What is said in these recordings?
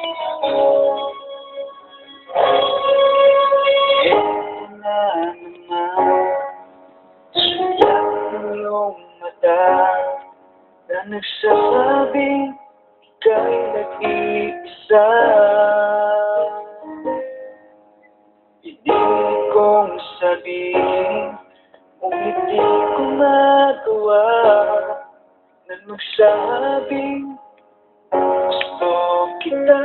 Ito na naman, sulat ng iyong mata na nagsasabing ika'y nag-iisa. Pinilit kong sabihin, ngunit di ko magawa na magsabing gusto kita.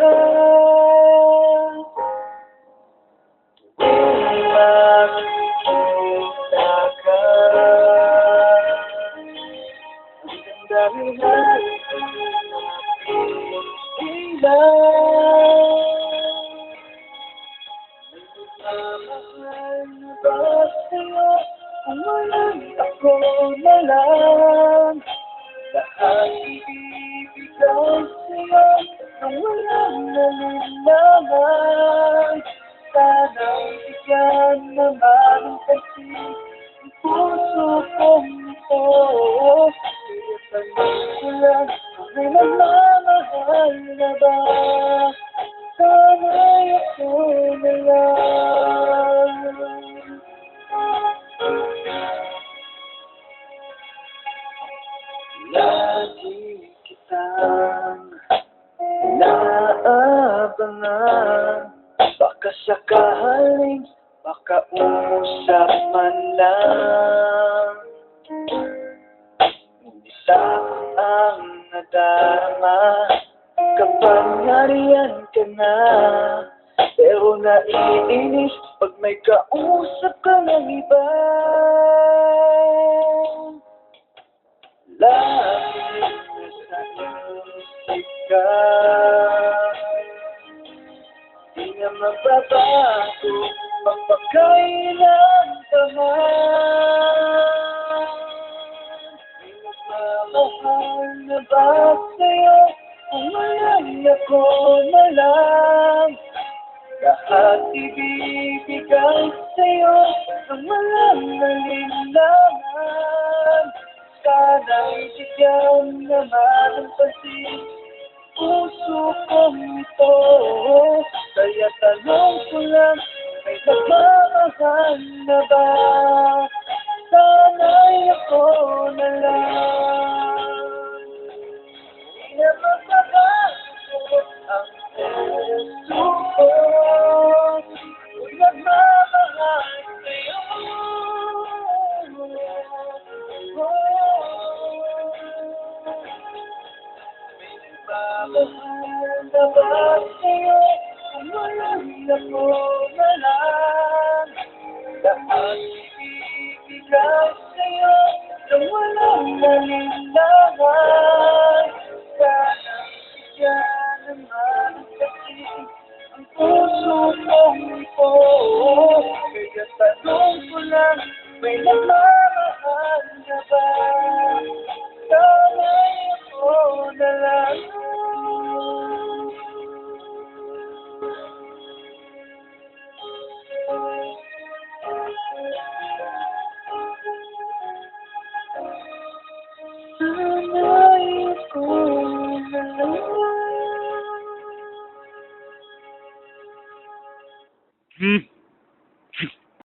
Tuwing makikita ka, ang ganda-ganda nagmamahal na ba sa'yo kung walang ako na lang? Lahat ibibigay sa'yo nang walang nalinlangan. Sana'y bigyan naman ng pansin ang puso kong ito. Kaya tanong ko lang, may nagmamahal na ba? Sana'y ako na lang. Lagi kitang inaabangan, baka sakaling makausap man lang. Ngunit ako ang nadarama kapag nariyan ka na, pero naiinis pag may kausap ka ng iba. Lagi nasa isip ka, di na magbabago magpakailan pa man. May nagmamahal na ba sa'yo kung walang ako na lang? Lahat ibibigay sa'yo nang walang nalinlangan. Sana'y bigyan naman ng pansin puso kong ito. Kaya tanong ko lang, may nagmamahal na ba? Sana'y ako na lang. Di na magbabago ang puso ko kung nagmamahal sa'yo. Mahal na ba sa'yo kung walang ako na lang? Lahat ibibigay sa'yo nang walang nalinlangan.